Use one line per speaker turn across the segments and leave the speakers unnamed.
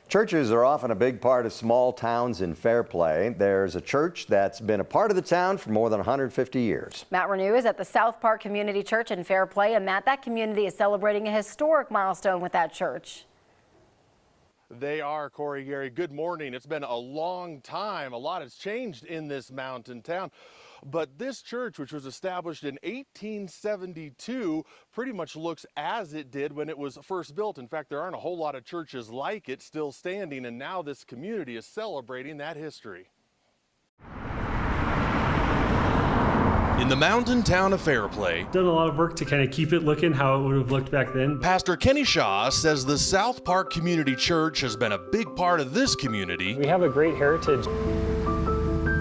Churches are often a big part of small towns in Fairplay. There's a church that's been a part of the town for more than 150 years.
Matt Renew is at the South Park Community Church in Fairplay, and Matt, that community is celebrating a historic milestone with that church.
They are, Corey, Gary. Good morning. It's been a long time. A lot has changed in this mountain town. But this church, which was established in 1872, pretty much looks as it did when it was first built. In fact, there aren't a whole lot of churches like it still standing, and now this community is celebrating that history. In the mountain town of Fairplay,
done a lot of work to kind of keep it looking how it would have looked back then.
Pastor Kenny Shaw says the South Park Community Church has been a big part of this community.
We have a great heritage.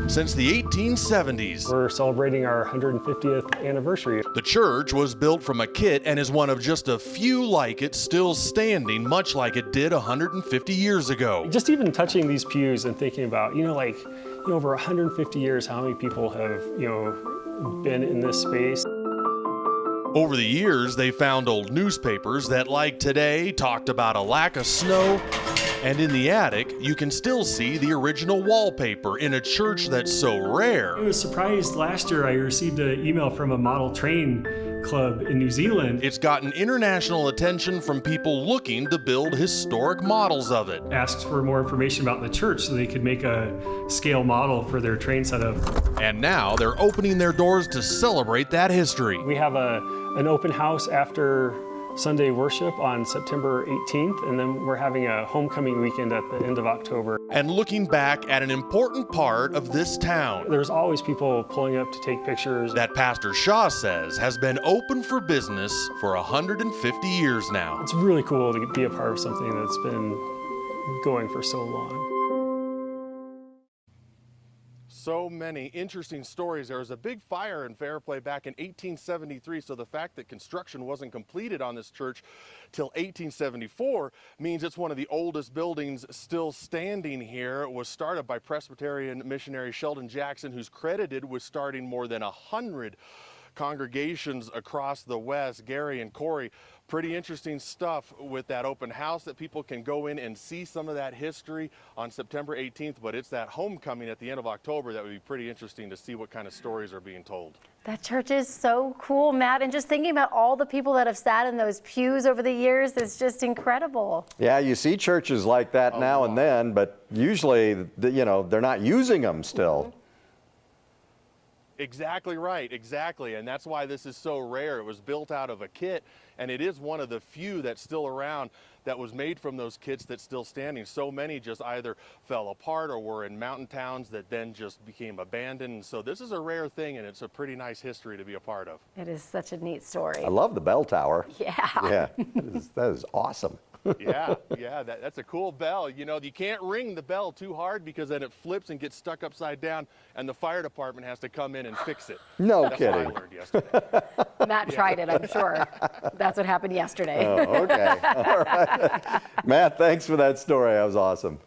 Since the 1870s.
We're celebrating our 150th anniversary.
The church was built from a kit and is one of just a few like it still standing, much like it did 150 years ago.
Just even touching these pews and thinking about, over 150 years, how many people have, been in this space.
Over the years, they found old newspapers that, like today, talked about a lack of snow. And in the attic, you can still see the original wallpaper in a church that's so rare.
I was surprised last year I received an email from a model train club in New Zealand.
It's gotten international attention from people looking to build historic models of it.
Asked for more information about the church so they could make a scale model for their train setup.
And now they're opening their doors to celebrate that history.
We have an open house after Sunday worship on September 18th, and then we're having a homecoming weekend at the end of October.
And looking back at an important part of this town.
There's always people pulling up to take pictures.
That Pastor Shaw says has been open for business for 150 years now.
It's really cool to be a part of something that's been going for so long.
So many interesting stories. There was a big fire in Fairplay back in 1873, so the fact that construction wasn't completed on this church till 1874 means it's one of the oldest buildings still standing here. It was started by Presbyterian missionary Sheldon Jackson, who's credited with starting more than 100 congregations across the West. Gary and Corey, pretty interesting stuff with that open house that people can go in and see some of that history on September 18th, but it's that homecoming at the end of October that would be pretty interesting to see what kind of stories are being told.
That church is so cool, Matt, and just thinking about all the people that have sat in those pews over the years is just incredible.
Yeah, you see churches like that now and then, but usually, they're not using them still.
Mm-hmm.
Exactly right, exactly, and that's why this is so rare. It was built out of a kit, and it is one of the few that's still around that was made from those kits that's still standing. So many just either fell apart or were in mountain towns that then just became abandoned. So this is a rare thing, and it's a pretty nice history to be a part of.
It is such a neat story.
I love the bell tower.
Yeah.
Yeah, that is awesome.
Yeah, that's a cool bell. You can't ring the bell too hard because then it flips and gets stuck upside down, and the fire department has to come in and fix it.
No
That's
kidding.
what I learned yesterday.
Matt tried it, I'm sure. That's what happened yesterday.
Oh, okay. All right. Matt, thanks for that story. That was awesome.